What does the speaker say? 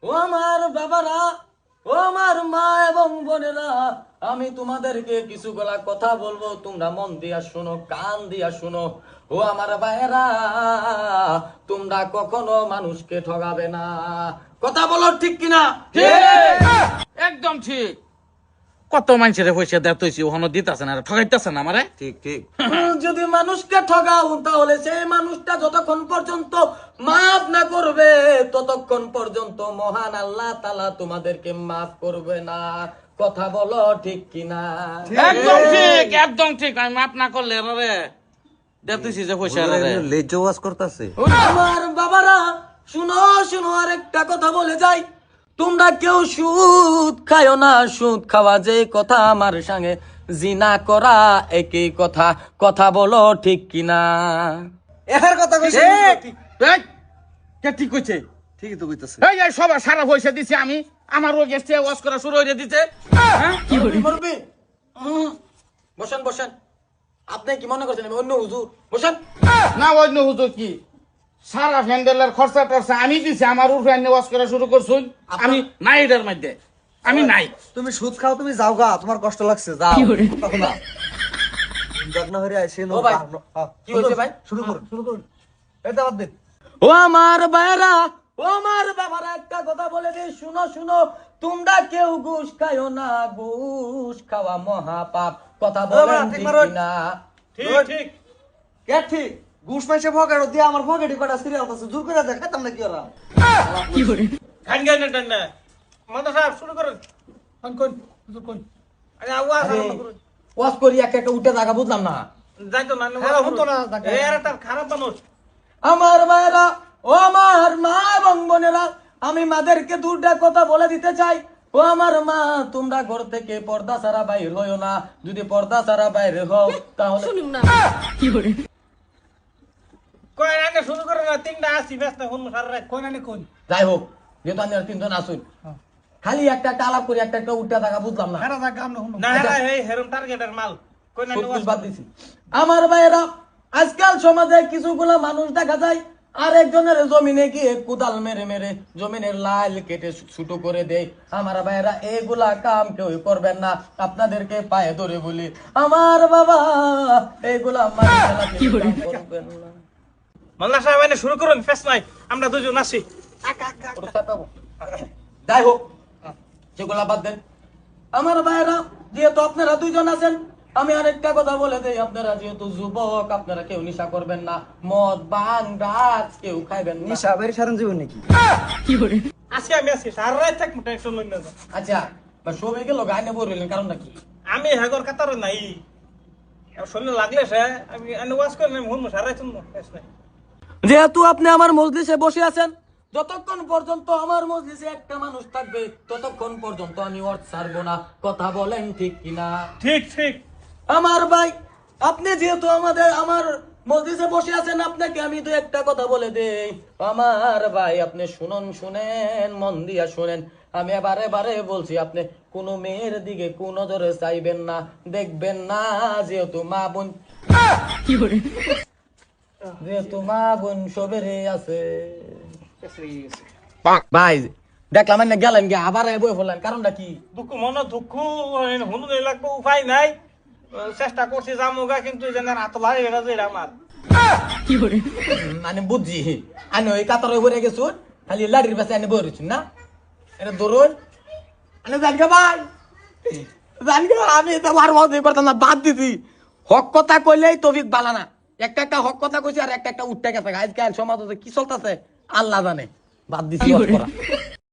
ও আমার বাবারা, ও আমার মা এবং বোনেরা, আমি তোমাদেরকে কিছুগুলা কথা বলবো, তোমরা মন দিয়া শুনো, কান দিয়া শুনো। ও আমার ভাইয়েরা, তোমরা কখনো মানুষকে ঠগাবে না। কথা বলো ঠিক কিনা? একদম ঠিক। কত মানুষের পয়সা দেয় তুই ওখানে দিতেছে না, ঠগাইতেছে না আমারে। ঠিক ঠিক। যদি মানুষকে ঠগাও তাহলে সেই মানুষটা যতক্ষণ পর্যন্ত মাফ না করবে ততক্ষণ পর্যন্ত মহান আল্লাহ তাআলা তোমাদেরকে মাফ করবে না। কথা বলো ঠিক কিনা? একদম ঠিক, একদম ঠিক। আমি মাপ না করলে রে দেখতেছি যে পয়সা রে লেজো ওয়াজ করতেছে। আমার বাবারা, শুনো শুনো, আর একটা কথা বলে যাই, তোমরা কেউ সুদ খায়ো না। সুদ খাওয়া যে কথা, আমার সঙ্গে জিনা করা একই কথা। কথা বলো ঠিক কিনা? এর কথা কইছিস? এই, কে ঠিক কইছে? ঠিকই তো কইতাছে। এই সবার সারা পয়সা দিছি আমি, আমার ওই গেছে ওয়াশ করা শুরু হয়ে দিতে। মুরব্বি, বসেন বসেন। আপনি কি মনে করছেন আমি অন্য হুজুর? বসেন। না অন্য হুজুর কি, সারা ফ্যান্ডেলের খরচা টরচা আমি দিছি, আমার উর্ফে আইনে ওয়াশ করা শুরু করছুন। আমি নাই এটার মধ্যে, আমি নাই। তুমি সুদ খাও, তুমি যাও গা, তোমার কষ্ট লাগছে, যাও। না যত্ন হরে আইছে ও ভাই, কি হয়েছে ভাই? শুরু করুন। এটা বাদ দিন। ও আমার ভাইরা, ও আমার বাবারা, একটা কথা বলে দিই, শুনো শুনো, তোমরা কেউ ঘুষ খায়ো না। ঘুষ খাওয়া মহাপাপ। কথা বলেন ঠিক ঠিক মারুন। কিনা? ঠিক। কে ঠিক? ঘুষ পাইছে পকেটে দিয়ে আমার পকেটে কটা সিরিয়াল আছে, জোর করে দেখাতাম না কি ওরা। খান গান না মাদা সাহেব শুরু করুন। কোন কোন আরে আওয়াজ আরম্ভ করুন। ওয়াজ করি একটা একটা উঠে থাকা বুঝলাম না। যাইতো না শুনতো না এই আরে তার খারাপ মানুষ। আমার ভাইরা, ও আমার মা এবং বোনেরা, আমি মাদেরকে দুটা কথা বলে দিতে চাই। ও আমার মা, তোমরা ঘর থেকে পর্দা ছাড়া বাইর হইও না। যদি পর্দা ছাড়া বাইরে হও তাহলে কই আগে শুরু করে না, তিনটা আসি ব্যস্ত কোন সারা রাত কই না কোন। যাই হোক, যেহেতু আমি আর তিনজন আসুন, খালি একটা একটা আলাপ করি, একটা একটা উঠে থাকা বুঝলাম না। না এই হেরম টার্গেটের মাল কই না সত্যি বাদ দিছি। আমার ভাইয়েরা, আজকাল সমাজে কিছুগুলা মানুষ দেখা যায় আরেকজনের জমিনে গিয়ে কোদাল মেরে মেরে জমিনের লাল কেটে ছোট করে দেয়। আমার ভাইয়েরা, এগুলা কাম কেউ করবেন না। আপনাদেরকে পায়ে ধরে বলি, আমার বাবা, এগুলা করবেন না। মাল্লা সাহেব এনে শুরু করুন, ফেস নাই আমরা দুজন আসি। ওটা চাপাবো। যাই হোক, সেগুলা বাদ দেন। আমার ভাইয়েরা, যেহেতু আপনারা দুইজন আছেন, আমি আরেকটা কথা বলে দেই, আপনারা যেহেতু যুবক, আপনারা কেউ নেশা করবেন না। মদ ভাং ড্রাগস কেউ খাইবেন না। নিশা বের সারন জীবন নাকি? আজকে আমি আসি সারা রাত থাকবো, টেনশন লই না। আচ্ছা, সবাই গেল গাইনে বললেন, কারণটা কি? আমি হেগর কাতার নাই শুনলে লাগলে সে আমি এনে ওয়াজ করে আমি হুন সারা রাত শুনবো, ফেস নাই। যেহেতু আপনি আমার মজলিসে বসে আছেন, যতক্ষণ পর্যন্ত আমার মজলিসে একটা মানুষ থাকবে ততক্ষণ পর্যন্ত আমি ওয়াজ ছাড়বো না। কথা বলেন ঠিক কিনা? ঠিক ঠিক। আমার ভাই, আপনি যেহেতু আমার মসজিদে বসে আছেন, আপনাকে আমি তো একটা কথা বলে দেই। আমার ভাই, আপনি শুনেন, মন দিয়া শুনেন। আমি বারে বারে বলছি, আপনি কোনো মেয়ের দিকে কোন নজরে চাইবেন না, দেখবেন না। যেহেতু মা বোন সবেরে আছে। ভাই দেখলাম না, গেলেন গে আবার বই ফেললেন, কারণটা কি? দুঃখ মনে দুঃখ হুনু লাগবো, উপায় নাই। চেষ্টা করছি জামুগা, কিন্তু যেন হাত লাগে এটা যে আমার মানে বুঝছি, আমি ওই কাতারে ঘুরে গেছো, খালি লাড়ির পাশে আমি বই রয়েছি না, এটা ধরুন। জানকে ভাই, জানকে আমি তো আর মজা করতাম না, বাদ দিছি। হক কথা কইলেই তফিক বালা না। একটা একটা হক কথা কইছি, আর একটা একটা উঠতে গেছে। আজকাল সমাজে কি চলতেছে আল্লাহ জানে। বাদ দিছি ওয়াজ করা।